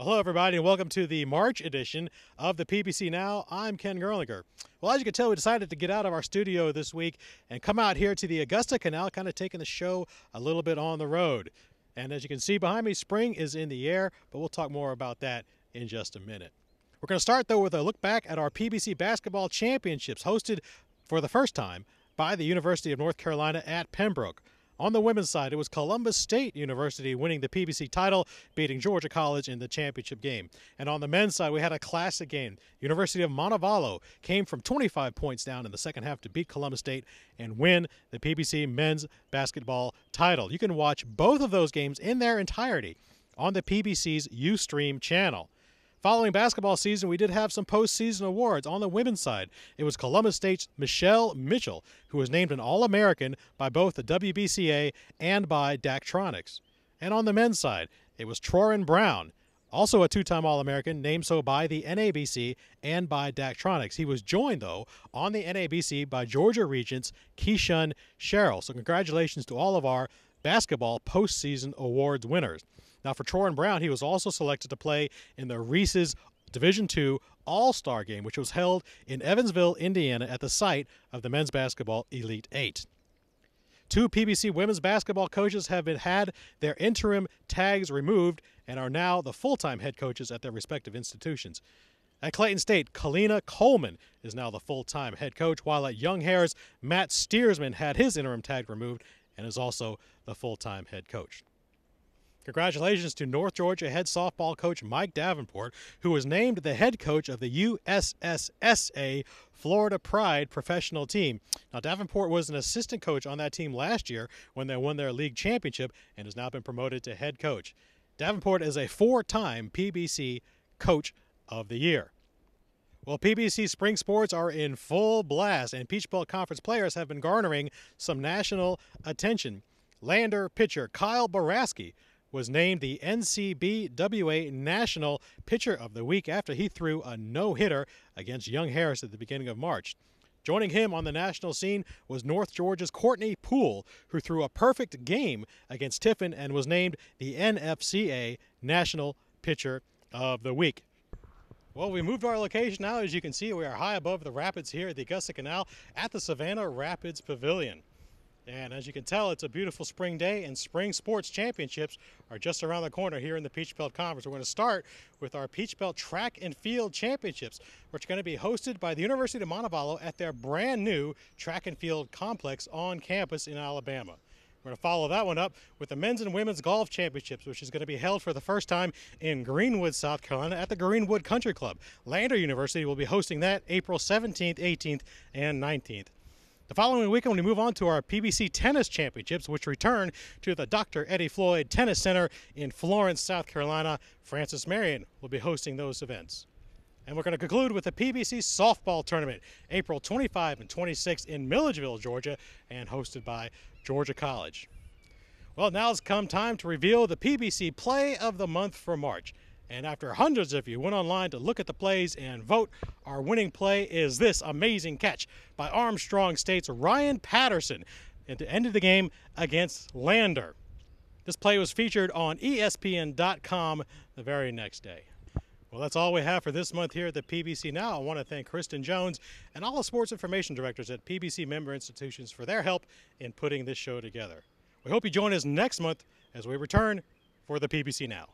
Well, hello, everybody, and welcome to the March edition of the PBC Now. I'm Ken Gerlinger. Well, as you can tell, we decided to get out of our studio this week and come out here to the Augusta Canal, kind of taking the show a little bit on the road. And as you can see behind me, spring is in the air, but we'll talk more about that in just a minute. We're going to start, though, with a look back at our PBC Basketball Championships, hosted for the first time by the University of North Carolina at Pembroke. On the women's side, it was Columbus State University winning the PBC title, beating Georgia College in the championship game. And on the men's side, we had a classic game. University of Montevallo came from 25 points down in the second half to beat Columbus State and win the PBC men's basketball title. You can watch both of those games in their entirety on the PBC's Ustream channel. Following basketball season, we did have some postseason awards. On the women's side, it was Columbus State's Michelle Mitchell, who was named an All-American by both the WBCA and by Daktronics. And on the men's side, it was Troran Brown, also a two-time All-American, named so by the NABC and by Daktronics. He was joined, though, on the NABC by Georgia Regents Keishun Sherrill. So congratulations to all of our basketball postseason awards winners. Now, for Troran Brown, he was also selected to play in the Reese's Division II All-Star Game, which was held in Evansville, Indiana, at the site of the Men's Basketball Elite Eight. Two PBC women's basketball coaches have had their interim tags removed and are now the full-time head coaches at their respective institutions. At Clayton State, Kalina Coleman is now the full-time head coach, while at Young Harris, Matt Steersman had his interim tag removed and is also the full-time head coach. Congratulations to North Georgia head softball coach Mike Davenport, who was named the head coach of the USSSA Florida Pride professional team. Now, Davenport was an assistant coach on that team last year when they won their league championship and has now been promoted to head coach. Davenport is a four-time PBC Coach of the Year. Well, PBC spring sports are in full blast, and Peach Belt Conference players have been garnering some national attention. Lander pitcher Kyle Boraski was named the NCBWA National Pitcher of the Week after he threw a no-hitter against Young Harris at the beginning of March. Joining him on the national scene was North Georgia's Courtney Poole, who threw a perfect game against Tiffin and was named the NFCA National Pitcher of the Week. Well, we moved our location now. As you can see, we are high above the rapids here at the Augusta Canal at the Savannah Rapids Pavilion. And as you can tell, it's a beautiful spring day, and spring sports championships are just around the corner here in the Peach Belt Conference. We're going to start with our Peach Belt Track and Field Championships, which are going to be hosted by the University of Montevallo at their brand new track and field complex on campus in Alabama. We're going to follow that one up with the Men's and Women's Golf Championships, which is going to be held for the first time in Greenwood, South Carolina at the Greenwood Country Club. Lander University will be hosting that April 17th, 18th, and 19th. The following weekend, we move on to our PBC Tennis Championships, which return to the Dr. Eddie Floyd Tennis Center in Florence, South Carolina. Francis Marion will be hosting those events. And we're going to conclude with the PBC Softball Tournament, April 25 and 26 in Milledgeville, Georgia, and hosted by Georgia College. Well, now it's come time to reveal the PBC Play of the Month for March. And after hundreds of you went online to look at the plays and vote, our winning play is this amazing catch by Armstrong State's Ryan Patterson and to end the game against Lander. This play was featured on ESPN.com the very next day. Well, that's all we have for this month here at the PBC Now. I want to thank Kristen Jones and all the sports information directors at PBC member institutions for their help in putting this show together. We hope you join us next month as we return for the PBC Now.